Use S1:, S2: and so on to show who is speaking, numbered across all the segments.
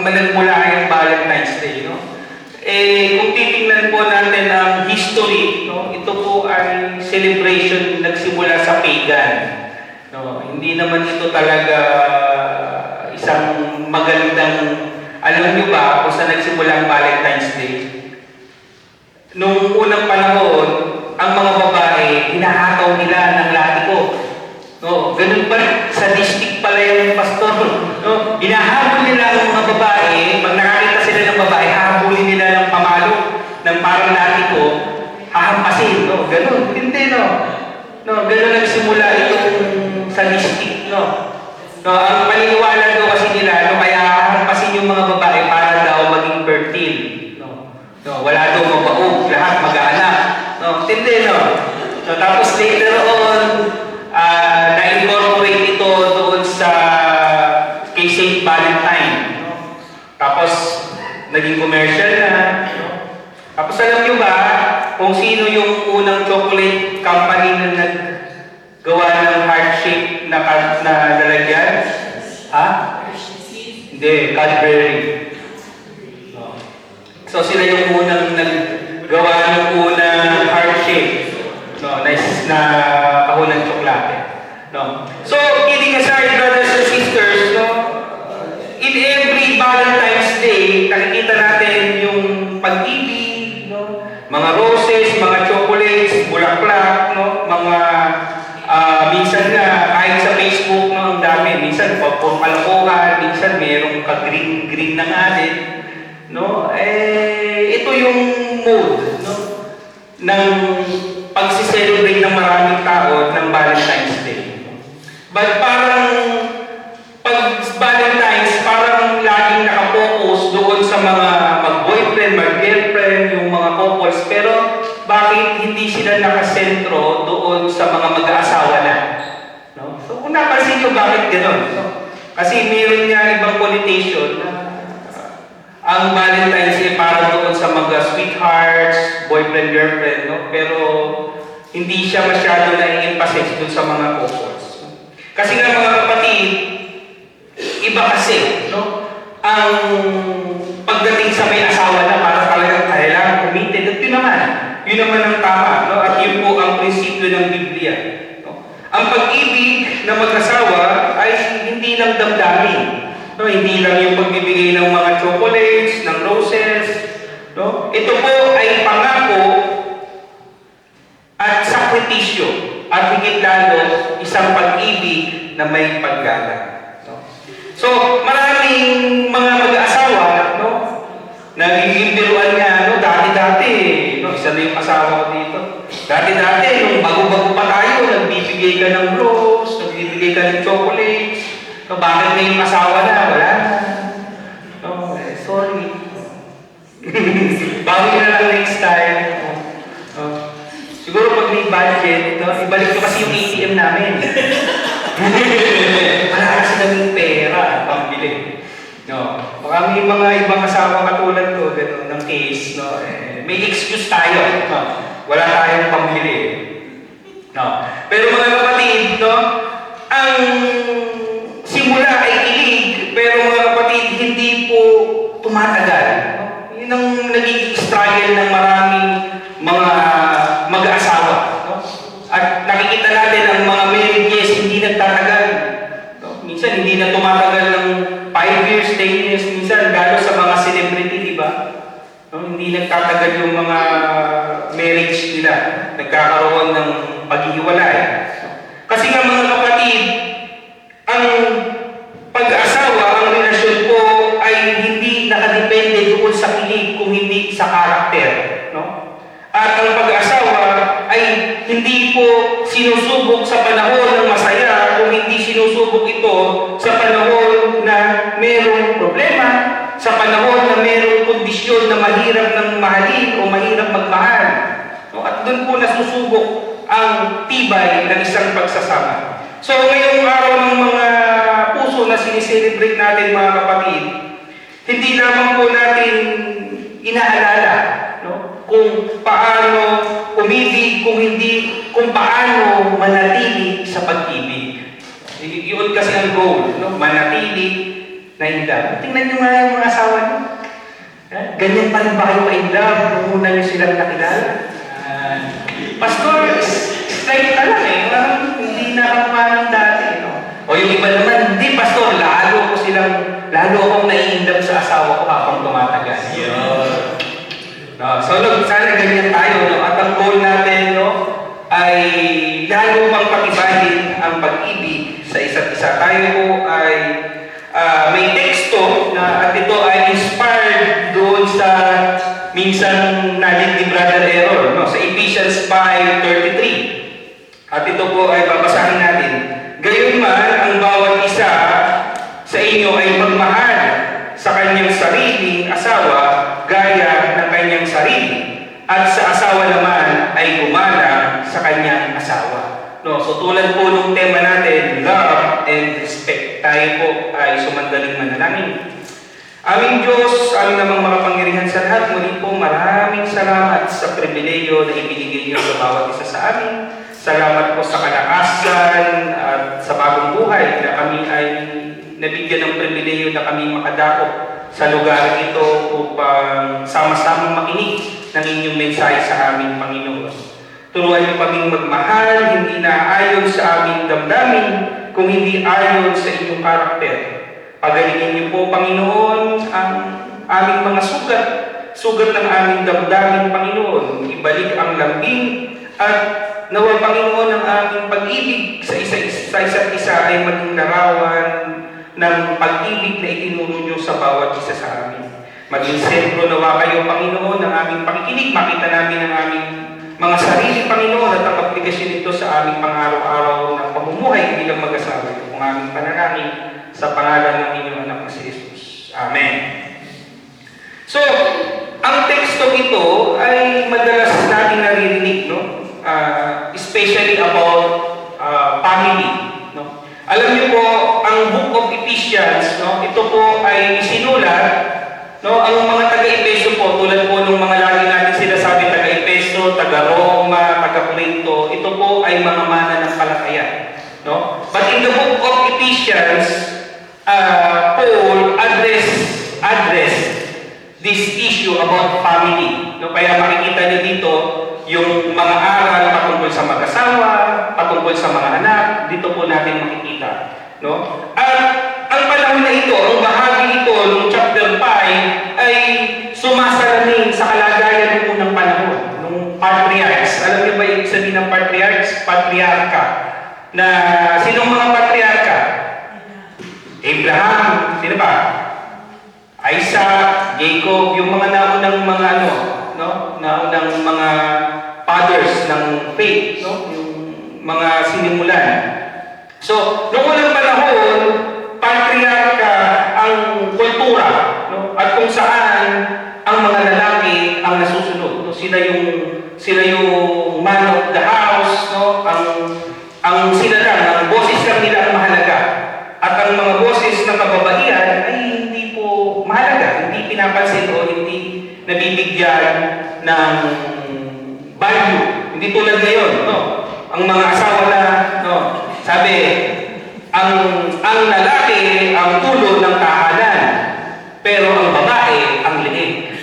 S1: nagmula yung Valentine's Day, no? Kung titingnan po natin ang history, no, ito po ay celebration nagsimula sa pagan. No, hindi naman ito talaga isang magandang, alam niyo ba kung saan nagsimula ang Valentine's Day? Noong unang panahon, ang mga babae, hinahataw nila ng latiko. No, ganun pa, sadistic pala yung pastor. No, hinahabol nila ang mga babae, pag nakakita sila ng babae, hahabulin nila ng pamalo, ng parang latiko, hahampasin. No, ganun, hindi, no. No, ganun nagsimula itong sadistic, no. No, ang paniniwala daw kasi nila, no, kaya hahampasin yung mga babae para daw maging fertile. No, wala daw mabaog, lahat mag-aanak. No, hindi, no. So, tapos later on, na-incorporate ito doon sa kay Saint Valentine. No? Tapos, naging commercial na. No? Tapos, alam nyo ba kung sino yung unang chocolate company na naggawa ng heart-shape na lalagyan? Ha? Hindi, Cadbury. No. So, sila yung unang naggawa ng unang heart-shape. No, nice na kahon ng tsokolate. No. So, kidding aside, brothers and sisters, no, in every Valentine's Day, nakikita natin yung pag-ibig, no, mga roses, mga chocolates, bulaklak, no, mga minsan nga, kahit sa Facebook, no, ang dami. Minsan, palakuhan, minsan mayroong ka-green na nga din. No? Ito yung mood, no, ng pag-celebrate ng maraming tao ng Valentine's Day. But parang pag Valentine's, parang laging nakapokus doon sa mga mag-boyfriend, mag-girlfriend, yung mga couples. Pero bakit hindi sila nakasentro doon sa mga mag-aasawa na? No? So kung napansin nyo, bakit gano'n? No? Kasi meron niya ibang connotation na ang Valentine's Day para doon sa mga sweethearts, boyfriend, girlfriend, no? Pero hindi siya masyado na-emphasize doon sa mga couples. Kasi nga mga kapatid, iba kasi, no? Ang pagdating sa may asawa na para talagang kailangan committed, at yun naman ang tama, no? At yun po ang prinsipyo ng Biblia. No? Ang pag-ibig na mag-asawa ay hindi lang damdamin. No, hindi lang yung pagbibigay ng mga chocolates, ng roses. No? Ito po ay pangako at sakripisyo. At higit lalo, isang pag-ibig na may paggalang. No? So, maraming mga mag-aasawa, no? Nagiging biruan nga, no? Dati-dati, no? Isa na yung asawa ko dito. Dati-dati, nung bago-bago pa tayo, nagbibigay ka ng rose, nagbibigay ka ng chocolates. So, bakit may asawa na? Wala na. Oh, sorry. Bawi na lang next time. Oh. Siguro pag may budget, no, ibalik ko kasi yung ATM namin. Wala kasi naming pera, pambili. No. Baka may mga ibang asawa katulad ko, gano'n, ng case, no, may excuse tayo. No. Wala tayong pambili. No. Pero mga kapatid, no, ang simula ay kilig, pero mga kapatid, hindi po tumatagal. No? Yun ang naging struggle ng maraming mga mag-aasawa. No? At nakikita natin ang mga marriages hindi nagtatagal. No? Minsan hindi na tumatagal ng 5 years, 10 years, minsan lalo sa mga celebrity, di ba? No? Hindi nagtatagal yung mga marriage nila. Nagkakaroon ng paghihiwalay. No? Kasi nga mga kapatid, ang pag-asawa, ang relasyon po ay hindi nakadepende doon sa kilig kung hindi sa karakter. No? At ang pag-asawa ay hindi po sinusubok sa panahon ng masaya kung hindi sinusubok ito sa panahon na mayroong problema, sa panahon na mayroong kondisyon na mahirap ng mahalin o mahirap magmahal. No? At doon po nasusubok ang tibay ng isang pagsasama. So ngayong araw ng mga puso na sineselebrate natin mga kapatid, hindi lamang po natin inaalala, no, kung paano umibig, kung paano manatili sa pag-ibig. Yun kasi ang goal, no, manatili na in love. Tingnan nyo nga yung mga asawa nyo. Ganyan pa rin ba kayo ka-in love kung una nyo silang nakilala? Pastor, straight ka lang eh. Hindi nakakuha ng dati. No? O yung iba naman, hindi pastor, lalo akong nai-in-love sa asawa ko habang tumatagal. No, so look, sana ganyan tayo. No? At ang goal natin ay lalo pang pakibahin ang pag-ibig sa isa't isa. Tayo po ay may teksto at ito ay inspired doon sa minsan nalit ni Brother Error, sa Ephesians 5:33. At ito po ay babasahin natin. Gayunman, ang bawat isa sa inyo ay magmahal sa kanyang sariling asawa gaya ng kanyang sarili, at sa asawa naman ay gumalang sa kanyang asawa. So tulad po nung tema natin, love and respect, tayo po ay sumandaling manalangin. Aming Diyos, aming namang makapangyarihan sa lahat, muli po maraming salamat sa pribileyo na ibinigay niyo sa bawat isa sa amin. Salamat po sa kalakasan at sa bagong buhay na kami ay nabigyan ng pribileyo na kami makadako sa lugar ito upang sama-samang makinig ng inyong mensahe sa aming Panginoon. Turuan niyo kaming magmahal, hindi na ayon sa aming damdamin, kung hindi ayon sa inyong karakter. Pagalingin niyo po, Panginoon, ang aming mga sugat ng aming damdamin, Panginoon. Ibalik ang lambing at nawa, Panginoon, ang aming pag-ibig sa isa't isa ay maging larawan ng pag-ibig na itinuro niyo sa bawat isa sa amin. Maging sentro nawa kayo, Panginoon, ng aming pakikinig. Makita namin ang aming mga sarili, Panginoon, at ang aplikasyon nito sa aming pang-araw-araw ng pamumuhay bilang mag-asawa. Ito ang aming panalangin sa pangalan ng inyong anak na si Jesus. Amen. So, ang teksto ito ay madalas natin naririnig, especially about family. Alam niyo po, ang Book of Ephesians, ito po ay isinulat, ang mga taga-Efeso po, tulad po ng mga lagi natin sinasabi, taga-Efeso, taga-Roma, taga-Corinto, ito po ay mga mananampalataya. But in the Book of Ephesians, Paul addressed this issue about family. Kaya makikita niyo dito yung mga aral patungkol sa mag-asawa, patungkol sa mga anak, dito po natin makikita. At ang panahon na ito, ang bahagi ito ng chapter 5 ay sumasalamin sa kalagayan ng unang panahon, ng patriarchs. Alam niyo ba yung ibig sabihin ng patriarchs? Patriarka. Na sinong mga patriarka? Abraham, sino ba? Isaac, Jacob, yung mga naunang mga naunang mga fathers ng faith, yung mga sinimulan. So, noong unang panahon, patriarka ang kultura, at kung saan ang mga lalaki ang nasusunod. Sila yung man of the house, ang sila lang, ang boses lang nila ang mahalaga. At ang mga boses ng kababaihan ay hindi po mahalaga, hindi pinapansin o hindi nabibigyan ng value. Hindi tulad ngayon, ang mga asawa na, sabi, ang lalaki ang tulo ng tahanan, pero ang babae ang liig.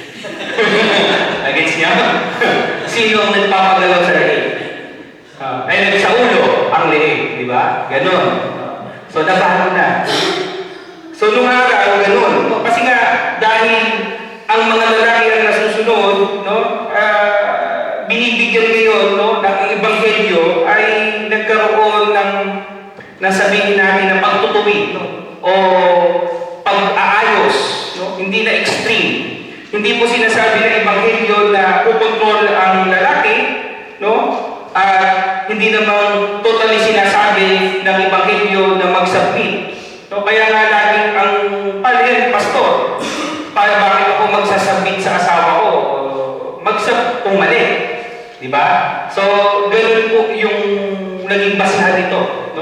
S1: Against niya? Sino ang nagpapagalaw sa liig? Ay, sa ulo ang liig, di ba? Ganon. So, nabago na. So, nung araw, ganon. Kasi nga, dahil ang mga lalaki ang nasusunod, binibigyan ngayon ng ebanghelyo ay nagkaroon ng sabihin natin na pagtutuwid o pag-aayos, hindi na extreme. Hindi po sinasabi ng ebanghelyo na kukontrol ang lalaki, at hindi namang totally sinasabi ng ebanghelyo na mag-submit. Kaya nga laging ang palihan, pastor, bakit ako magsasubmit sa asawa ko? Mag-submit kung mali. Diba? So, ganun po yung naging basahan nito.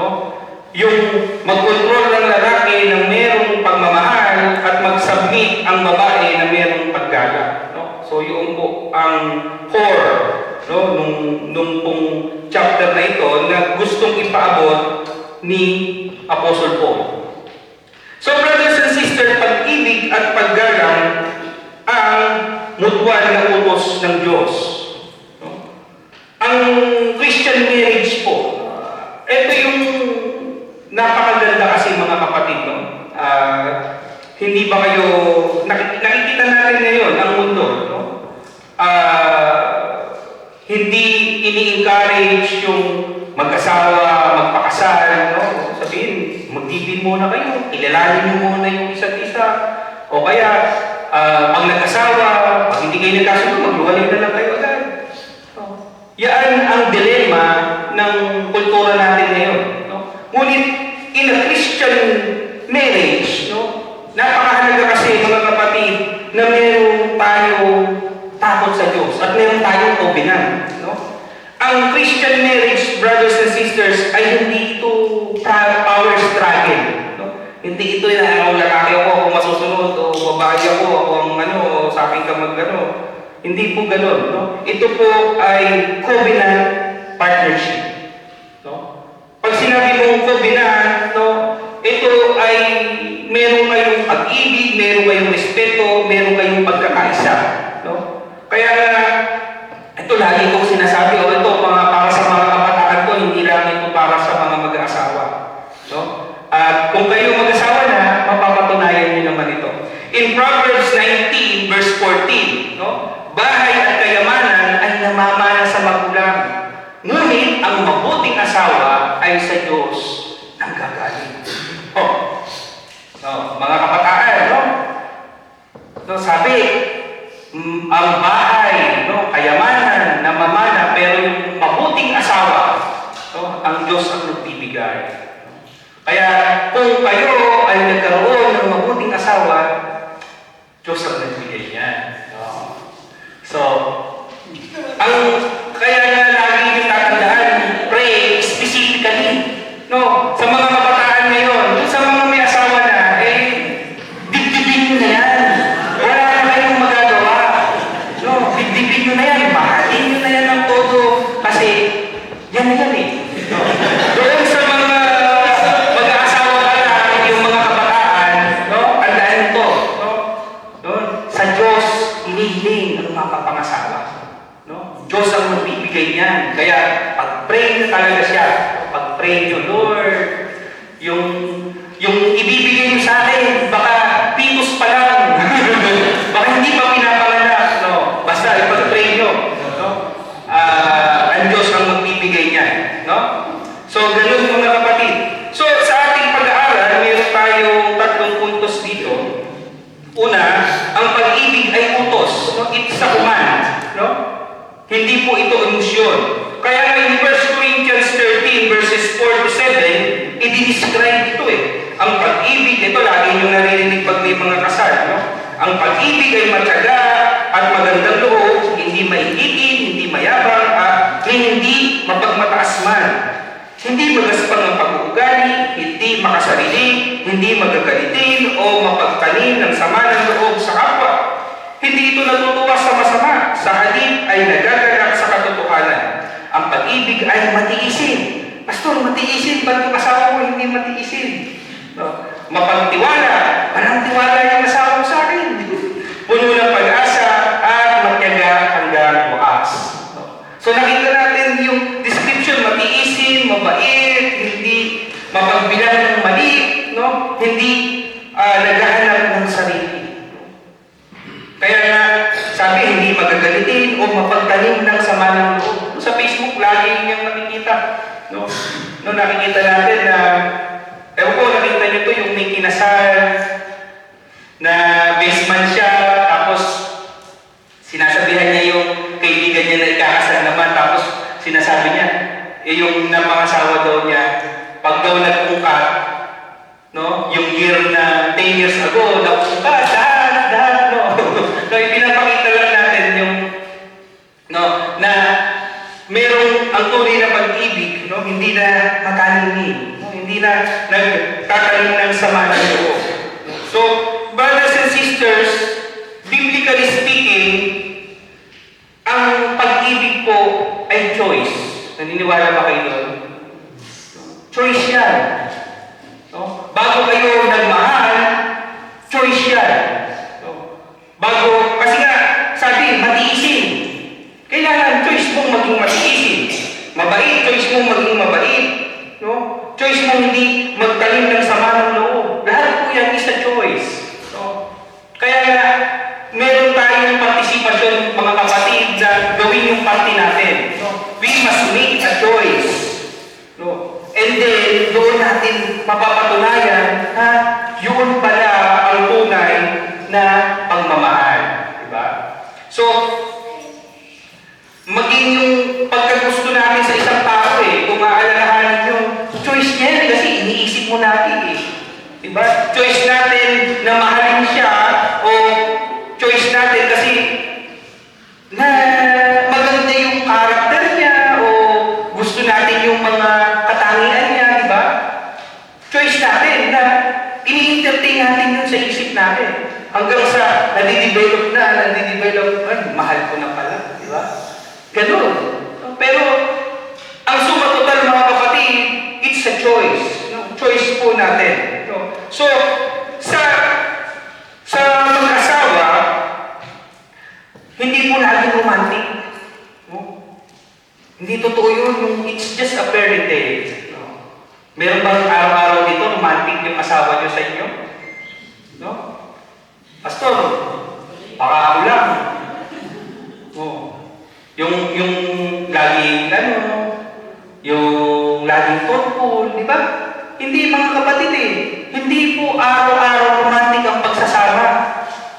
S1: Yung mag-control ng lalaki na mayroong pagmamahal at mag-submit ang babae na mayroong paggalang. So, yun po ang core nung pong chapter na ito na gustong ipaabot ni Apostle Paul. So brothers and sisters, pag-ibig at paggalang ang mutual na utos ng Diyos. No? Ang Christian marriage po, ito yung napakaganda kasi mga kapatid. No? Hindi ba kayo, nakikita natin ngayon ang mundo, no? Hindi ini-encourage yung mag-asawa, magpakasal, no? Sabihin, magtipid muna kayo, kilalanin mo muna yung isa't isa. O kaya, pag nag-asawa, pag hindi kayo nagkasundo, magluwalay na lang kayo agad. No? Yan ang dilema ng kultura natin ngayon. No? Ngunit, in a Christian marriage, no? Napakahalaga kasi mga kapatid na meron tayong takot sa Diyos at meron tayong covenant. No? Ang Christian marriage, brothers and sisters, ay hindi ito power struggle. No? Hindi ito na ako lalaki ako masusunod o babae ako ang sa akin ka mag-ano. Hindi po ganun. No? Ito po ay covenant partnership. No? Pag sinabi mong covenant, no, ito ay meron kayong pag-ibig, meron kayong respeto, meron kayong pagkakaisa. No? Kaya ito lagi kong sinasabi, ito para sa mga kabataan ko, hindi lang ito para sa mga mag-aasawa. No? At kung kayo mag-asawa na, mapapatunayan niyo naman ito. In Proverbs 19, verse 14, no? Bahay at kayamanan ay namamana sa magulang. Ngunit ang mabuting asawa ay sa Diyos nanggagaling. Mga kabataan, no? No, sabi, ang bahay, no, kayamanan, namamana, pero yung mabuting asawa, no, ang Diyos ang nagbibigay. Kaya kung kayo ay nagkaroon ng mabuting asawa, Diyos ang nagbigay niyan. No? So, kaya nga lagi yung tatandaan, pray specifically. No, sa mga kabataan ngayon, sa mga may asawa na, dibdibin nyo na yan. Wala na kayong magagawa. No, dibdibin nyo na yan. Mahalin nyo na yan ng todo. Kasi, yan na yan eh. No? Doon sa mga mag-aasawa ka lang, yung mga kabataan, no, tandaan ito. No? Doon, sa Diyos, inihiling ang mapapangasawa. No? Diyos ang magbibigay niyan. Kaya, pag-pray na talaga siya. Pag-pray nyo, Lord, yung ibibigay nyo sa akin, baka pitos pa lang. Baka hindi pa pinapanganak. No? Basta, ipag-pray nyo. No? Ang Diyos ang magbibigay niyan. No? So, ganun mga kapatid. So, sa ating pag-aaral, mayroon tayong 3 puntos dito. Una, ang pag-ibig ay utos. No? It's a command. No? Hindi po ito emosyon. Kaya in 1 Corinthians 13 verses 4 to 7, i-describe ito eh. Ang pag-ibig, ito lagi nyo naririnig pag may mga kasal. No? Ang pag-ibig ay matyaga at magandang loob, hindi maigitin, hindi mayabang, at hindi mapagmataas man. Hindi magaspang ang pag-uugali, hindi makasarili, hindi magagalitin o mapagtanim ng sama ng loob sa kapwa. Hindi ito natutuwa sa masama, sa halip ay nagagalak sa katotohanan. Ang pag-ibig ay matiisin. Pastor, matiisin. Ba't yung asawa mo hindi matiisin? No? Mapagtiwala. Walang tiwala yung asawa mo sa akin. Puno ng pag-asa at matyaga hanggang wakas. No? So nakita natin yung description, matiisin, mabait, hindi mapagbilang ng mali, no? Hindi naghahanap ng sarili. Kaya nga, sabi, hindi magagalitin o mapagtanim ng sama ng loob. Sa Facebook, lagi niyang nakikita. No, nakikita natin na, nakita niyo to yung may kinasal na best man siya, tapos sinasabihan niya yung kaibigan niya na ikakasal naman, tapos sinasabi niya, yung napangasawa daw niya, pag daw nag-ungkat, no, yung year na 10 years ago, nag-ungkat, lahat, no. So, pinapakita lang natin yung, no, na merong ang tunay na pag-ibig, no, hindi na matanimin, no, hindi na nagtatanim ng sama ng loob. So, brothers and sisters, biblically speaking, ang pag-ibig po ay choice. Naniniwala ba kayo doon? Choice yan. No? Bago kayo nagmahal, doon natin mapapatunayan na yun pala ang tunay na pagmamahal. Diba? So, maging yung pagkagusto natin sa isang tao kung maalalahanin yung choice niya yan kasi iniisip mo natin Diba? Choice natin na mahalin siya o choice natin kasi na maganda yung karakter niya o gusto natin yung mga katangian niya, diba? Choice natin na ini-entertain natin yun sa isip natin. Hanggang sa nadidevelop, mahal ko na pala, diba? Ganun. Pero, ang suma total mga kapatid, it's a choice. Choice po natin. So, sa mag-asawa, hindi po laging romantic. Hindi totoo yun, it's just a fairy tale. Meron bang araw-araw dito romantic yung asawa nyo sa inyo? No? Pastor, baka ako lang. Yung laging, yung laging thoughtful, di ba? Hindi mga kapatid Hindi po araw-araw romantic ang pagsasama.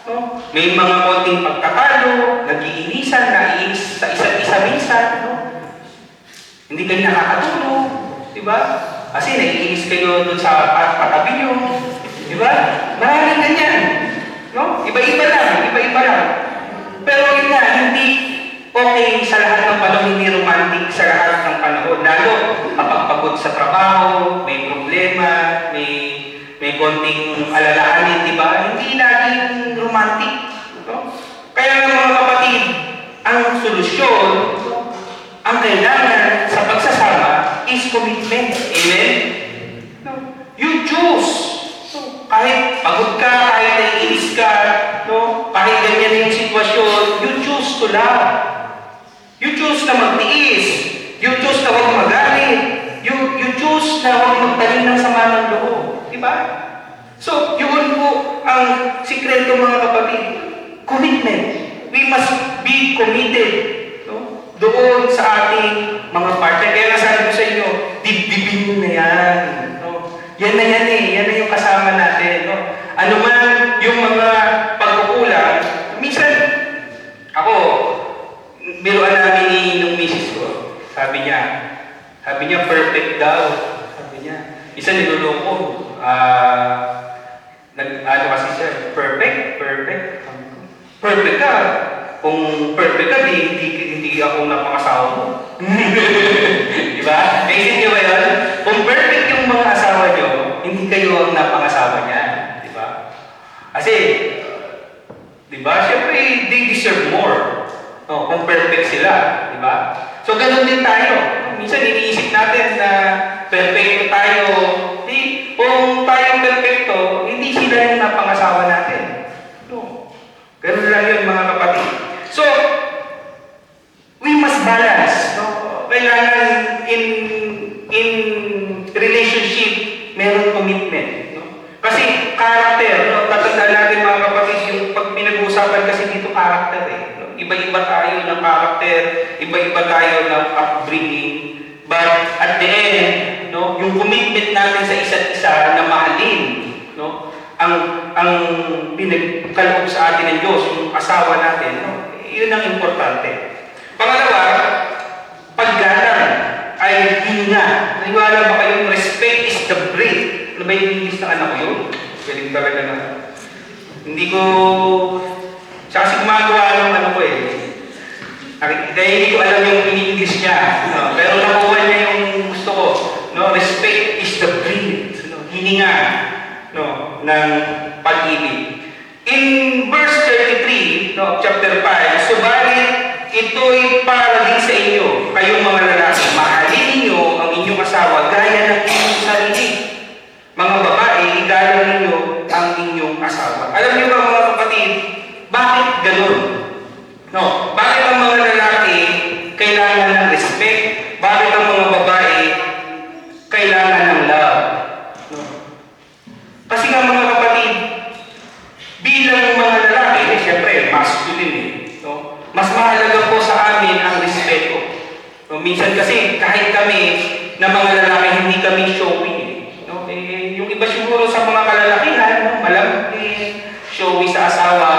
S1: No? May mga konting pagkatalo, nag-iinisan, naiinis sa isa't isa minsan. No? Hindi kayo nakakatulog. Di ba? Kasi naiinis kayo doon sa patabi nyo. Di ba? Maraming ganyan. No? Iba-iba lang. Pero yun nga, hindi okay sa lahat ng panahon, hindi romantic sa lahat ng panahon. Lalo kapag pagod sa trabaho, may problema, may konting alalahanin, di ba? Hindi laging romantic. No? Kaya nga mga kapatid, ang solusyon, ang kailangan sa pagsasama is commitment. Amen? No? You choose. So, kahit pagod ka, kahit naiinis ka, no? Kahit ganyan na yung sitwasyon, you choose to love. You choose na magtiis. You choose na huwag magalit. You choose na huwag magtanim ng sama ng loob. Diba? So, yun po ang sikreto mga kapatid. Commitment. We must be committed. No? Doon sa ating mga partner. Kaya nasabi ko sa inyo, dibdibin mo na yan. No? Yan na yan Yan na yung kasama natin. No? Ano man yung mga pagkukulang, minsan, ako, biruan namin nung misis ko. Sabi niya, perfect daw. Sabi niya, isa niluloko. Kasi siya, perfect. Perfect ka. Kung perfect ka, hindi ako napangasawa mo. Diba? Naisip niyo ba yun? Kung perfect yung mga asawa niyo, hindi kayo ang napangasawa niya. Diba? Kasi, diba? Siyempre, they deserve more. No, kung perfect sila, di ba? So, ganun din tayo. Minsan, iniisip natin na perfecto tayo. Kung tayong perfecto, hindi sila yung napangasawa natin. No. Ganun lang yun, mga kapatid. So, we must balance. No? Kailangan in relationship, meron commitment. No? Kasi, character. No? Tatandaan natin, mga kapatid, yung pag pinag-uusapan kasi dito, character Iba-iba tayo ng character, iba-iba tayo ng upbringing. But at the end, no, yung commitment natin sa isa't isa na mahalin, no, ang pinagkaloob sa atin ng Diyos, yung asawa natin, no, yun ang importante. Pangalawa, paggalang ay hinga. Naniwala ba kayong respect is the breath? Ano ba yung English ng anak ko yun? Galing talaga na. Hindi ko kasi gumagawa ng ano ko Kaya hindi ko alam yung in-English niya. No? Pero nakuha niya yung gusto ko. No? Respect is the breath. No? Hininga no? ng pag-ibig. In verse 33, no? Chapter 5, subalit ito'y para din sa inyo, kayong mga lalaki. Mahalin ninyo ang inyong asawa gaya ng inyong sarili. Mga babae, igalang ninyo ang inyong asawa. Alam niyo ba mga kapatid, bakit ganun? No, bakit ang mga lalaki kailangan ng respect? Bakit ang mga babae kailangan ng love? No. Kasi nga mga kapatid, bilang mga lalaki, siyempre, masculine no? Mas mahalaga po sa amin ang respeto. No, minsan kasi, kahit kami na mga lalaki, hindi kami showy iba siguro sa mga kalalakihan, no? Malambing, showy sa asawa,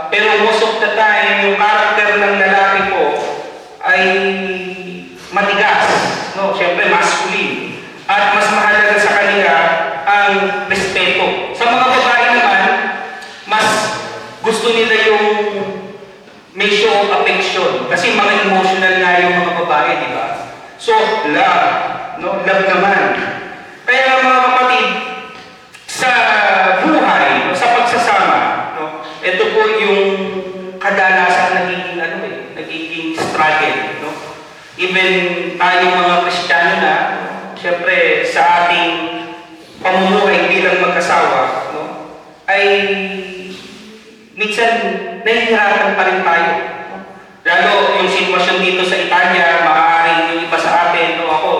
S1: pero most of the time, yung karakter ng lalaki po ay matigas, no? Siyempre, masculine. At mas mahalaga sa kanila ang respeto. Sa mga babae naman, mas gusto nila yung may show of affection. Kasi mga emotional nga yung mga babae, di ba? So, love. No? Love naman. Kaya mga kapatid, sa buhay, no? Sa pagsasama, no? Ito po yung kadalasan nagiging struggle. No? Even tayong mga Kristiyano na, no? Siyempre, sa ating pamumuhay bilang mag-asawa, no? Ay minsan nahihirapan pa rin tayo. No? Lalo yung sitwasyon dito sa Italia, maaaring yung iba sa atin, no? Ako,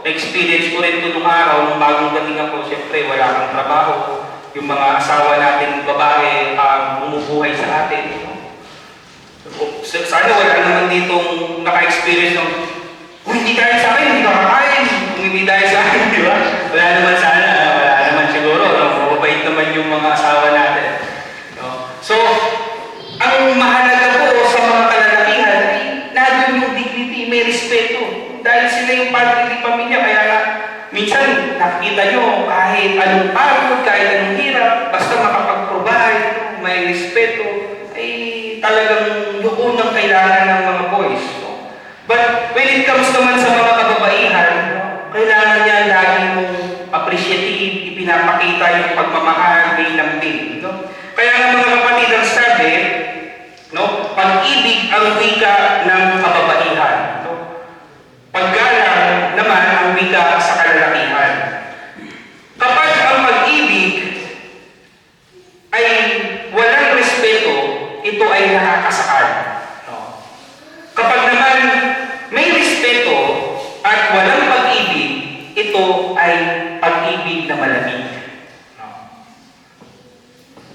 S1: experience ko rin ito nung araw, nung bagong dating ako, siyempre wala kang trabaho. Yung mga asawa natin, babae, bumubuhay sa atin. No? Sana wala naman ditong naka-experience ng kung hindi dahil sa akin, hindi nakakain. Kung hindi dahil sa akin, di ba? Wala naman sana, wala naman siguro. No? Mababait naman yung mga asawa natin. No? So, ang mahalaga po sa mga kalalakihan ay nandun yung dignity, may respeto. Dahil sila yung padre ng pamilya, kaya nga, minsan nakikita nyo kahit anong pagod, kahit anong hirap, basta makapag-provide, may respeto, ay talagang yung unang kailangan ng mga boys. No? But when it comes naman sa mga kababaihan, no, kailangan niya lagi mong appreciative, ipinapakita yung pagmamahal, may lambing. No? Kaya nga mga kapatid, ang sabi, no, pag-ibig ang wika ng kababaihan. No? Paggalang naman ang wika sa kalalakihan. Kapag ang pag-ibig ay walang respeto, ito ay nakakasakal. No? Kapag naman may respeto at walang pag-ibig, ito ay pag-ibig na malamig. No?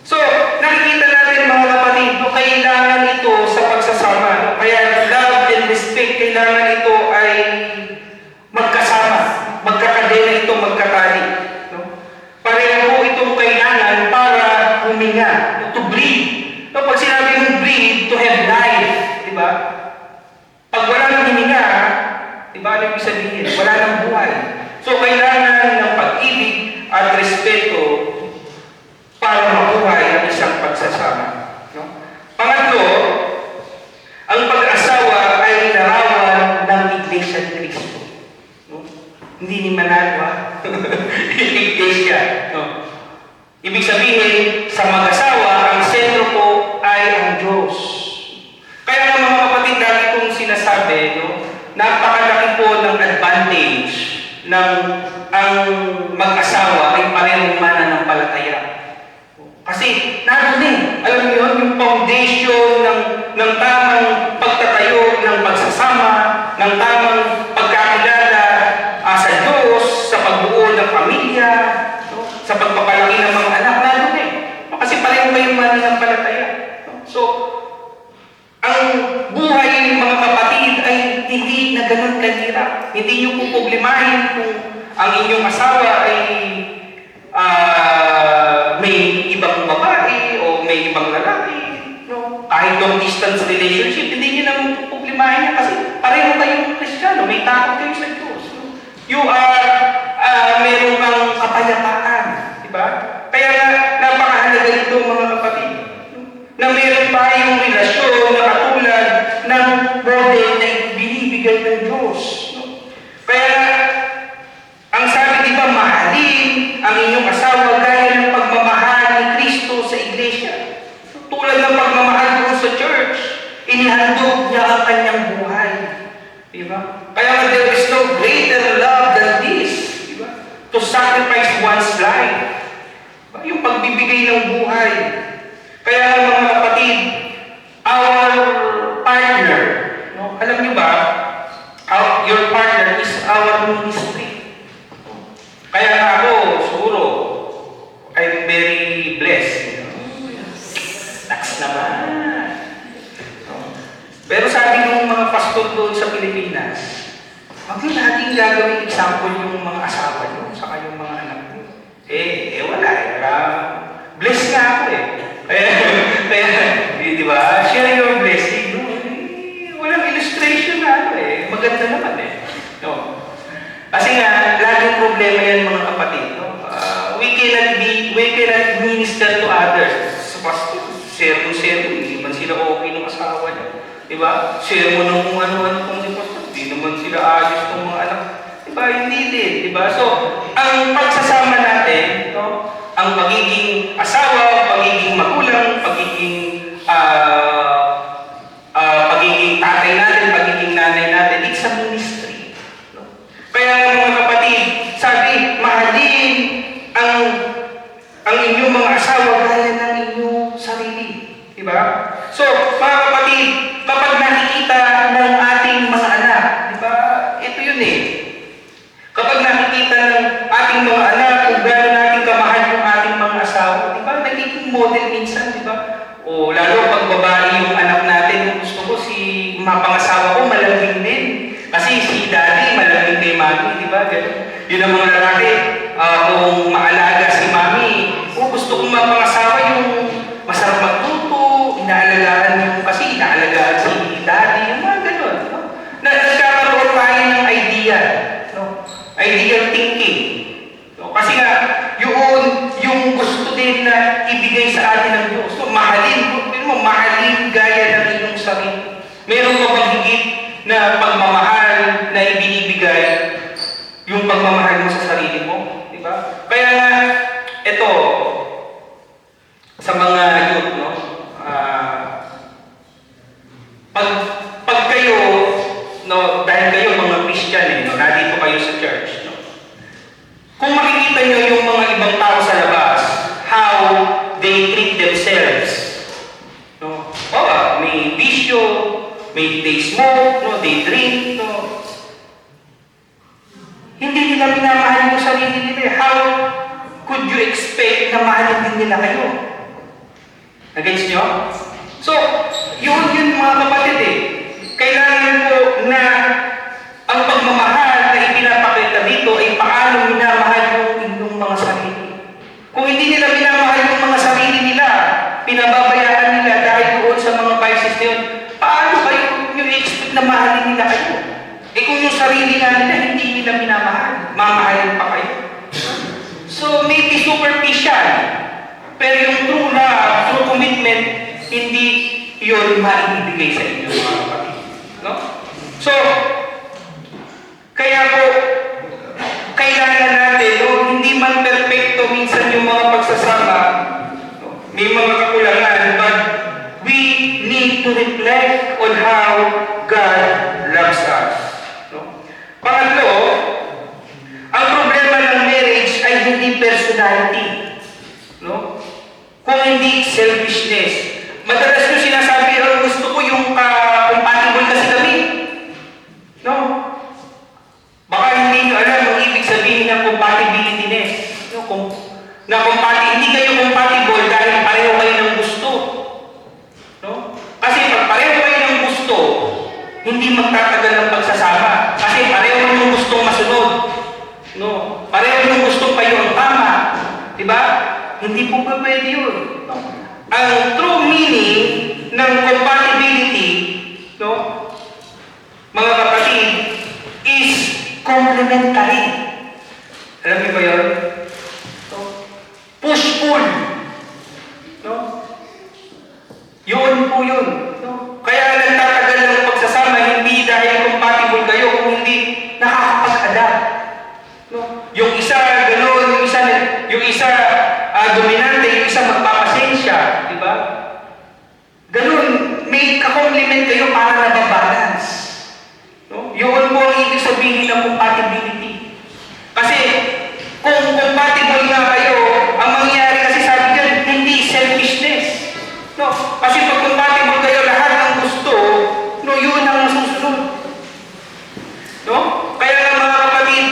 S1: So, nakikita natin mga kapatid, no, kailangan ito sa pagsasama. No? Kaya love and respect, kailangan ito ay magkasama. Magkakadena ito, magkatali. No? Pareho po itong kailangan para huminga, to breathe. No, pag sinabi mong breathe, to have life, di ba? Pag wala nang hininga, di ba, ano ibig sabihin? Wala nang buhay. So, kailangan ng pag-ibig at respeto para mabuhay ang isang pagsasama. No? Pangatlo, ang pag-asawa ay larawan ng Iglesia ni Cristo. No? Hindi ni Managua, Iglesia. No? Ibig sabihin, sa mag-asawa, ang sentro po ay ang Diyos. Kaya nga mga kapatid, dati kong sinasabi, no, napakalaki po ng advantage ng ang mag-asawa ay parehong mananampalataya. Kasi, naroon alam niyo yun, yung foundation ng tamang pagtatayo, ng pagsasama, ng tamang pagkakilala sa Diyos, sa pagbuo ng pamilya, no, sa pagpapalaki ng mga anak, naroon Kasi pareho kayong mananampalataya. No? So, ang buhay ng mga kapatid ay hindi na ganun kahirap. Hindi niyo po problemahin kung ang inyong asawa ay may ibang babae o may ibang lalaki. No? Kahit long distance relationship, hindi niyo naman po problemahin yan kasi pareho kayong Kristiyano, may takot kayo sa Diyos. No? You are, meron kang kapayapaan. Diba? Kaya napakahalaga nito mga kapatid. Na meron tayong relasyon na katulad ng model na binibigay ng Diyos. No? Kaya, ang sabi diba, mahalin ang inyong asawa gaya ng pagmamahal ni Kristo sa Iglesia. Tulad ng pagmamahal ko sa church, inihandog niya ang kanyang buhay. Diba? Kaya nga, there is no greater love than this. Diba? To sacrifice one's life. Diba? Yung pagbibigay ng buhay. Kaya mga kapatid, our partner, no? Alam niyo ba, your partner is our ministry. Kaya nga ako, siguro, I'm very blessed. Tax naman. Pero sabi ng mga pastor doon sa Pilipinas, wag yung natin gagawin example yung mga asawa nyo, saka yung mga anak nyo. nga ako eh. Kaya, di ba? Share your blessing. No? Walang illustration na ano eh. Maganda naman eh. No? Kasi nga, laging problema yan mga kapatid. No? We cannot minister to others. Sa pastor, share mo, hindi man sila okay ng asawa niya. Diba? Share mo ng kung ano-ano kung si pastor. Hindi naman sila ayos ng mga anak. Diba? Hindi din. Diba? So, ang pagsasama natin, no? Ang pagiging asawa, pagiging magulang, pagiging tatay natin, pagiging nanay natin, it's a ministry. No? Kaya mga kapatid, sabi, mahalin ang inyong mga asawa gaya ng inyong sarili. Diba? So, mga kapatid, kapag nakikita ng ating mga anak, diba? Ito yun eh. Kapag nakikita ng ating mga anak kung gano'n natin kamahal yung ating mga asawa, diba? Nagiging model minsan, diba? O lalo pag babae yung anak natin, gusto ko si mapangasawa ko malambing din. Kasi si daddy malambing kay mami, diba? Yun ang mga lalaki. Kung maalaga si mami, gusto kong mapangasawa yung masarap magluto, inaalagaan yung, kasi inaalagaan si daddy, yung mga gano'n. No? Nagkakaroon tayo ng idea. No? Ideal thinking. No? Kasi nga, yung gusto din na ibigay sa atin ng Diyos. So, mahalin gaya ng inyong sarili. Meron pa bang higit na pagmamahal na ibinibigay yung pagmamahal mo sa sarili mo? Diba? Kaya nga, ito, sa mga youth, no? Pag kayo, no, dahil kayo mga Christian, no, nandito kayo sa church, no? Kung makikita nyo yung mga ibang tao sa labas, how they treat themselves, no? May bisyo, they smoke, no? They drink, no? Hindi nila minamahal yung sarili nila. How could you expect na mahalin din nila kayo? Against nyo? So, yun mga kapatid eh. Kailangan po na ang pagmamahal na ipinapakita dito ay paano minamahal yung inyong mga sarili. Kung hindi nila minamahal yung mga sarili nila, pinababayaan nila dahil doon sa mga vices na yun, paano kayo yung expect na mahalin nila kayo? Eh kung yung sarili nga nila, hindi nila minamahal, mamahalin pa kayo. So, maybe superficial, pero yung true love, true commitment, hindi yun maibibigay sa inyo mga kapatid. No? So, kaya po, kailangan natin, hindi man perfecto minsan yung mga pagsasama, no? May mga kakulangan, but we need to reflect on how God loves us. No? Pangatlo, ang problema ng marriage ay hindi personality. No? Kung hindi selfishness. Madalas ko sinasabi, gusto ko yung compatible kasi kami. No? Baka hindi nyo alam ang ibig sabihin ng compatibility-ness. No? Hindi kayo compatible dahil pareho kayo ng gusto. No? Kasi pag pareho kayo ng gusto, hindi magtatagal ng pagsasama. Kasi pareho yung gustong masunod. No? Pareho yung gustong kayo ang tama. Diba? Hindi po ba pwede yun? No? Ang true meaning ng compatibility, no, mga kapatid, is complementary. Alam niyo ba yun? No? Push-pull. No? Yun po yun. No? Kaya nagtatagal ng pagsasama, hindi dahil compatible kayo, kung hindi nakakapag-adapt. No? Yung isa gano'n, yung isa dominante, yung isa magpapasensya, di ba? Ganun, may kakomplement kayo para nababalance. No? Yun po ang ibig sabihin ng compatibility. Kasi kung compatible nga kayo, ang mangyayari kasi sabi dyan, hindi selfishness. No? Kasi pag compatible kayo, lahat ng gusto, no, yun ang susunod. No? Kaya nga mga kapatid,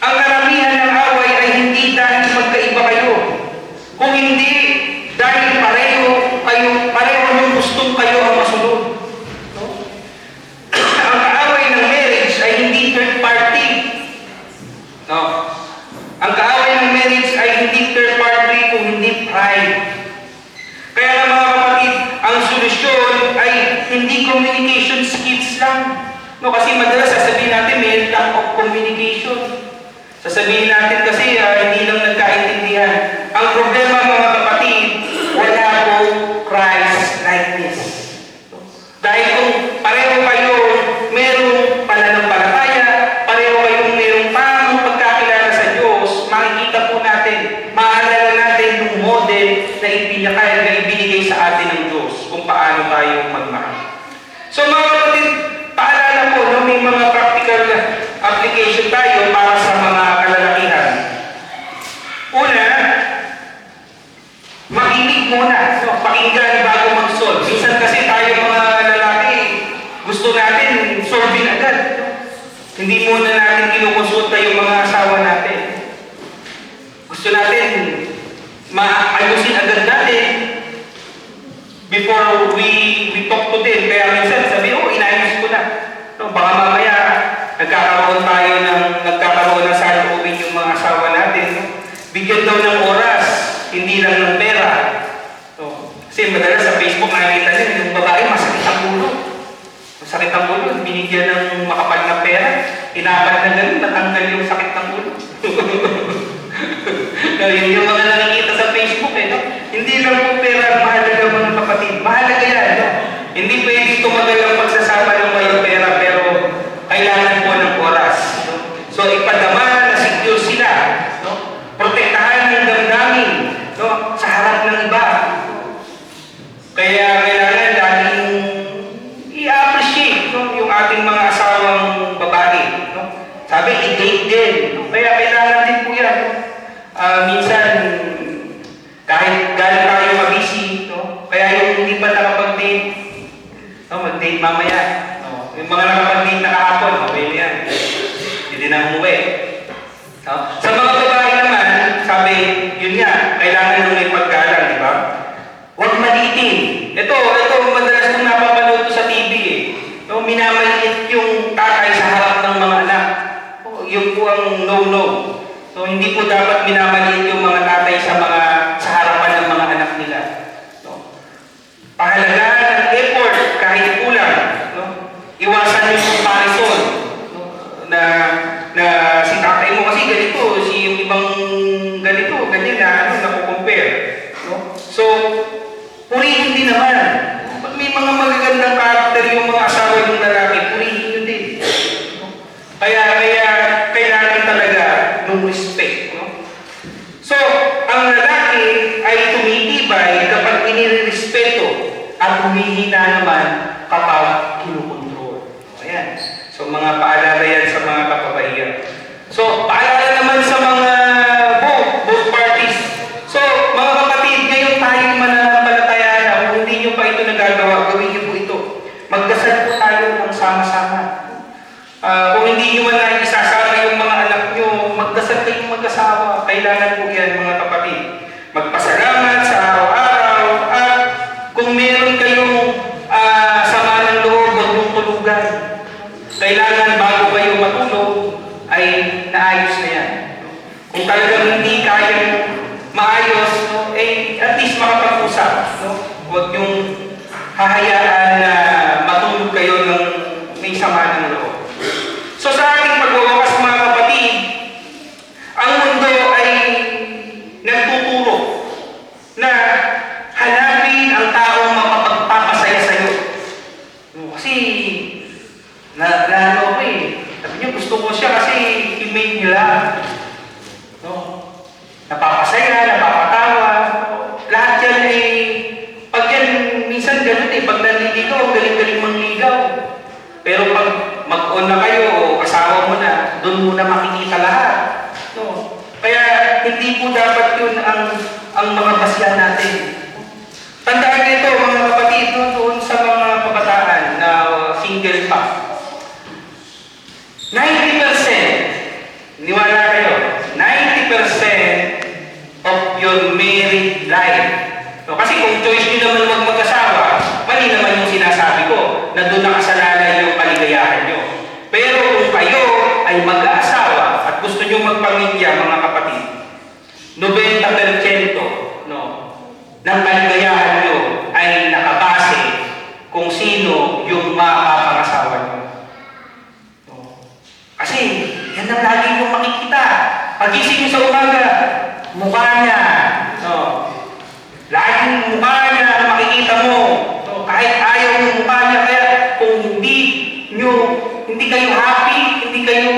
S1: ang karamihan ng away ay hindi dahil magkaiba kayo. Kung bahay. Kaya nga mga kapatid, ang solusyon ay hindi communication skills lang. No, kasi madalas sasabihin natin may lack of communication. Sasabihin natin kasi hindi lang nagkaintindihan. Ang problema mga kapatid, wala pong Christ likeness. Dahil kung pareho kayo merong pananampalataya, pareho kayong merong tamang pagkakilala sa Diyos, makikita po natin, maalala natin yung model na ibinigay sa atin ng Diyos kung paano tayo magmahal. So mga kapatid, paalala po, no, may mga practical application tayo para sa mga kalalakihan. Una, makinig muna, no, pakinggan bago mag-solve. Minsan kasi tayo mga lalaki, gusto natin solving agad. No? Hindi muna natin kinukonsulta yung mga asawa natin. Gusto natin maayusin agad natin before we talk to them. Kaya minsan sabi, inayos ko na. No, baka mamaya nagkakaroon ng saloobin yung mga asawa natin. No? Bigyan daw ng oras, hindi lang ng pera. No? Kasi madalas sa Facebook nakikita nila, yung babae masakit ang ulo. Masakit ang ulo, binigyan ng makapal na pera, inapat na ganun, natanggal yung sakit ng ulo. Yung mga nakikita sa Facebook, no? Hindi lang po pera ang mahalaga mga kapatid. Mahalaga yan, no? Hindi pwede tumagal ang pagsasama ng may pera, pero kailangan po ng oras. No? So, ipadama na secure sila. No? Protektahan yung damdamin, no? Sa harap ng iba. Kaya kailangan laging i-appreciate, no? Yung ating mga asawang babae. No? Sabi, i-date din. No? Kaya kailangan din po yan. No? Minsan, kahit galing tayo mabisi, no? Kaya yung hindi pa nakapag-date, no? Mag-date mamaya. No? Yung mga nakapag-date na kahapon, okay na yan. Hindi na umuwi. No? Sa mga babae naman, sabi, yun nga, kailangan nung may paggalang, di ba? Huwag maliitin. Ito, madalas kong napapanood ko sa TV eh. No? Minamaliit yung tatay sa harap ng mga anak. Yun po ang no-no. So, hindi po dapat minamaliit yung mga tatay sa harapan ng mga anak nila. No? Pahalagahan ng effort kahit kulang. No? Iwasan yung comparison. No? Na si tatay mo kasi ganito, yung ibang ganito, ganyan na, nakukompare. No? So, purihin din naman. Pag may mga magagandang karakter yung mga asawa yung lalaki, purihin nyo din. No? Kaya kailangan talaga ng respect. No? So, ang lalaki ay tumitibay kapag inirespeto at humihina naman kapag kinukontrol. Ayan. So, mga paalala yan sa mga kapabaihan. So, paalala naman sa mga both parties. So, mga kapatid, ngayon tayo mananampalataya na kung hindi nyo pa ito nagagawa, gawin nyo po ito. Magdasal po tayo ng sama-sama. Kung hindi nyo man na isasama yung mga anak nyo, magdasal kayong mag-asawa. Kailangan po yan mga kapatid. Magpasalamat sa araw-araw at kung meron kayong sama ng loob, huwag yung tulugan. Kailangan bago kayo matulog ay naayos na yan. Kung talagang hindi kayang maayos, no, at least makapag-usap. No? Huwag yung hahayaan na matulog kayo ng may sama ng loob. So sa ating pagwawakas mga kapatid, ang mundo ay nagtuturo na hanapin ang taong mapapagpapasaya sa iyo. Kasi ano ko eh. Sabi niyo, gusto ko siya kasi teammate nila. No? Napapasaya, napapatawa. Lahat yan ay, pag yan, minsan ganun eh, pag nanliligaw, galing-galing mangligaw. Pero pag mag-on na kayo o asawa mo na, doon muna makikita lahat. No? Kaya hindi po dapat yun ang mga basyan natin. Tandaan nito mga kapatid, no, doon sa mga kabataan na single pa. 90%, niwala kayo, 90% of your married life. No, kasi kung choice nyo naman mag-asawa, mali naman yung sinasabi ko, na doon nakasalalay yung kaligayahan nyo. Pero kung kayo ay mag-aasawa at gusto nyo magpamilya, mga kapatid, 90%, no, Pagising mo sa umaga, mukha niya. No? Laging mukha niya ang makikita mo. No? Kahit ayaw yung mukha niya, kaya kung hindi kayo happy, hindi kayo,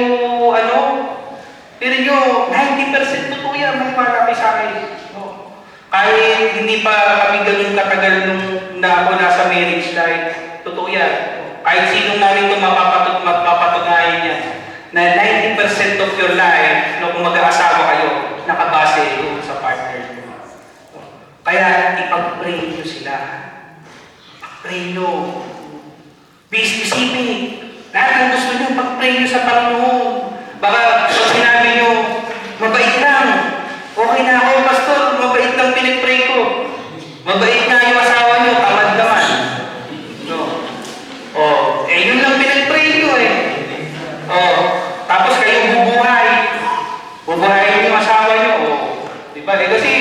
S1: pero nyo, 90% totoo yan, maniwala kayo sa akin. No? Kahit hindi pa kami ganun katagal nung na ako nasa marriage life, totoo yan. Kahit sinong narito mapapatunayan yan, na 90% of your life, kung mag-aasawa kayo, nakabase doon sa partner nyo. Kaya ipag-pray nyo sila. Pag-pray nyo. Be specific. Lahat ng gusto nyo, pag-pray nyo sa Panginoon. Baka pag sinabi nyo, mabait lang. Okay na ako, pastor, mabait lang pinag-pray ko. Mabait nga yung asawa nyo, tamad naman. No. Yun lang pinag-pray nyo eh. Tapos kayo bubuhay. Bubuhayin yung asawa nyo. Diba? Kasi,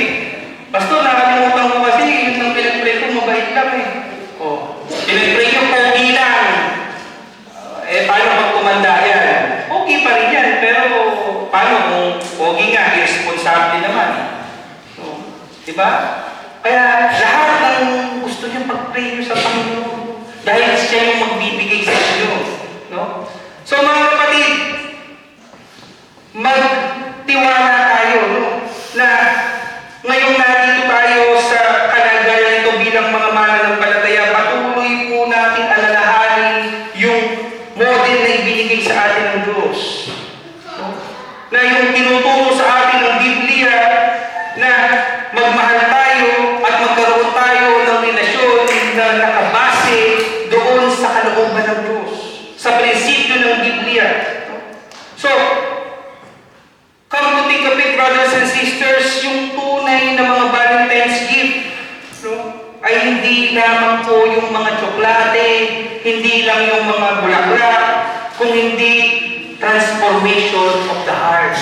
S1: pastor, nakalimutan ko kasi, yun lang pinag-pray ko, mabait lang eh. Pinag-pray nyo, pogi lang. Paano pag tumanda yan? Okay pa rin yan, pero paano kung pogi nga, irresponsible naman. Diba? Kaya lahat ng gusto nyo pag-pray nyo sa Panginoon dahil siya yung magbibigay sa inyo. No? So mga kapatid, magtiwala tayo na ngayong nandito tayo sa kalagayan ito bilang mga mananampalataya, patuloy po natin alalahanin yung model na ibinigay sa atin ng Diyos. Na yung tinuturo sa atin ng Biblia na magmahal tayo at magkaroon tayo ng relasyon na nakabase doon sa kalooban ng Diyos, sa prinsipyo ng Biblia. So, come to think of it, brothers and sisters, yung tunay na mga Valentine's gift ay hindi lamang po yung mga tsokolate, hindi lang yung mga bulaklak, kung hindi transformation of the heart.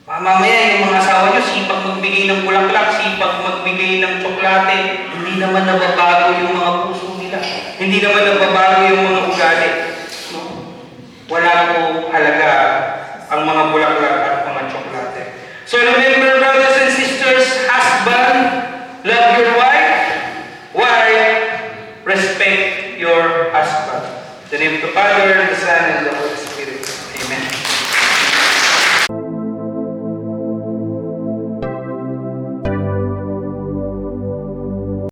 S1: Mamaya yung mga asawa nyo, sipag magbigay ng bulaklak, sipag magbigay ng tsokolate, hindi naman nababago yung mga puso nila. Hindi naman nababago yung mga ugali. No? Wala po halaga ang mga bulaklak at mga tsokolate. So remember, brothers and sisters, husband, love your wife. Wife, respect your husband. In the name of the Father, and the